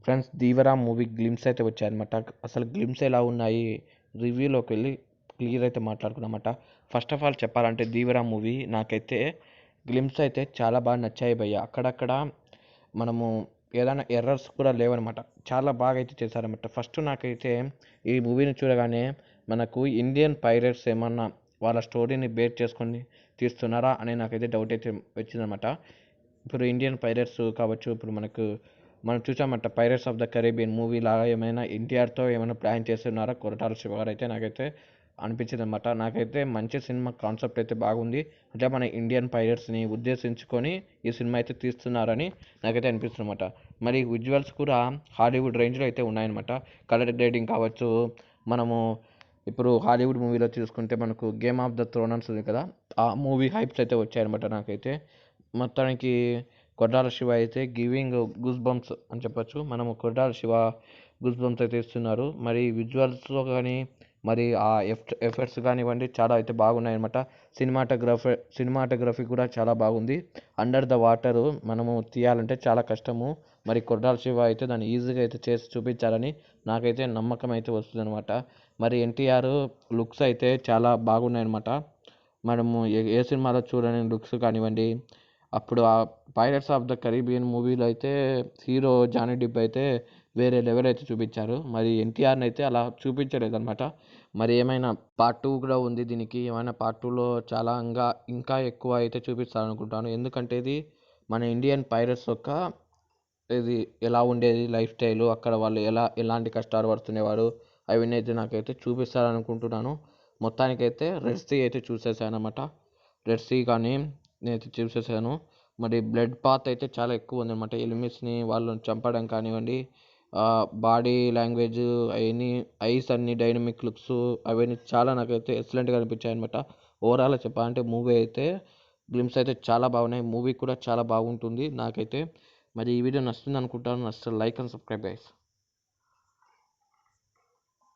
Friends, 'Dheevara' movie glimpse అయితే వచ్చాయన్నమాట. అసలు గ్లిమ్స్ ఎలా ఉన్నాయి రివ్యూలోకి వెళ్ళి క్లియర్ అయితే మాట్లాడుకున్నామట. ఫస్ట్ ఆఫ్ ఆల్ చెప్పాలంటే 'ధీవరా' మూవీ నాకైతే గ్లిమ్స్ అయితే చాలా బాగా నచ్చాయి భయ్య. అక్కడక్కడ మనము ఏదైనా ఎర్రర్స్ కూడా లేవనమాట. చాలా బాగా అయితే చేశారన్నమాట. ఫస్ట్ నాకైతే ఈ మూవీని చూడగానే మనకు ఇండియన్ పైరేట్స్ ఏమన్నా వాళ్ళ స్టోరీని బేస్ చేసుకొని తీస్తున్నారా అని నాకైతే డౌట్ అయితే వచ్చిందనమాట. ఇప్పుడు ఇండియన్ పైరేట్స్ కావచ్చు, ఇప్పుడు మనం చూసామంట 'pirates of the Caribbean' movie లాగా ఏమైనా ఎన్టీఆర్తో ఏమైనా ప్లాన్ చేస్తున్నారా కొరటాల శివ గారు అయితే నాకైతే అనిపించింది అనమాట. నాకైతే మంచి సినిమా కాన్సెప్ట్ అయితే బాగుంది. అంటే మన ఇండియన్ పైరేట్స్ని ఉద్దేశించుకొని ఈ సినిమా అయితే తీస్తున్నారని నాకైతే అనిపిస్తుంది అనమాట. మరి విజువల్స్ కూడా హాలీవుడ్ రేంజ్లో అయితే ఉన్నాయన్నమాట. కలర్ గ్రేడింగ్ కావచ్చు, మనము ఇప్పుడు హాలీవుడ్ మూవీలో చూసుకుంటే మనకు 'గేమ్ ఆఫ్ ద థ్రోన్స్' ఉంది కదా, ఆ మూవీ హైప్స్ అయితే వచ్చాయన్నమాట. నాకైతే మొత్తానికి కొరటాల శివ అయితే గివింగ్ గూస్ బంప్స్ అని చెప్పొచ్చు. మనము కొరటాల శివ గూస్ బంప్స్ అయితే ఇస్తున్నారు. మరి విజువల్స్లో కానీ మరి ఆ ఎఫెక్ట్స్ కానివ్వండి చాలా అయితే బాగున్నాయన్నమాట. సినిమాటోగ్రఫీ కూడా చాలా బాగుంది. అండర్ ద వాటర్ మనము తీయాలంటే చాలా కష్టము. మరి కొరటాల శివ అయితే దాన్ని ఈజీగా అయితే చేసి చూపించాలని నాకైతే నమ్మకం అయితే వస్తుందన్నమాట. మరి ఎన్టీఆర్ లుక్స్ అయితే చాలా బాగున్నాయన్నమాట. మనము ఏ సినిమాలో చూడని లుక్స్ కానివ్వండి. అప్పుడు ఆ 'పైరేట్స్ ఆఫ్ ద కరీబియన్' మూవీలో అయితే హీరో జానీ డిప్ అయితే వేరే లెవెల్ అయితే చూపించారు. మరి ఎన్టీఆర్ని అయితే అలా చూపించలేదన్నమాట. మరి ఏమైనా పార్ట్ 2 కూడా ఉంది దీనికి. ఏమైనా పార్ట్ 2లో చాలా ఇంకా ఎక్కువ అయితే చూపిస్తారనుకుంటాను. ఎందుకంటే ఇది మన ఇండియన్ పైరేట్స్ యొక్క ఇది ఎలా ఉండేది లైఫ్ స్టైలు, అక్కడ వాళ్ళు ఎలాంటి కష్టాలు పడుతుండేవారు, అవన్నీ అయితే నాకైతే చూపిస్తారనుకుంటున్నాను. మొత్తానికైతే రెడ్ సీ అయితే చూసేసానమాట. రెడ్ సీ కానీ నేనైతే చూసేసాను. మరి బ్లడ్ పాత్ అయితే చాలా ఎక్కువ ఉందన్నమాట. ఎనిమీస్ని వాళ్ళని చంపడం కానివ్వండి, బాడీ లాంగ్వేజ్ అవన్నీ, ఐస్ అన్ని డైనమిక్ లుక్స్ అవన్నీ చాలా నాకైతే ఎక్సలెంట్గా అనిపించాయి అనమాట. ఓవరాల్గా చెప్పాలంటే మూవీ అయితే గ్లిమ్స్ అయితే చాలా బాగున్నాయి. మూవీ కూడా చాలా బాగుంటుంది నాకైతే. మరి ఈ వీడియో నచ్చుతుంది అనుకుంటాను. నచ్చితే లైక్ అండ్ సబ్స్క్రైబ్ గైస్.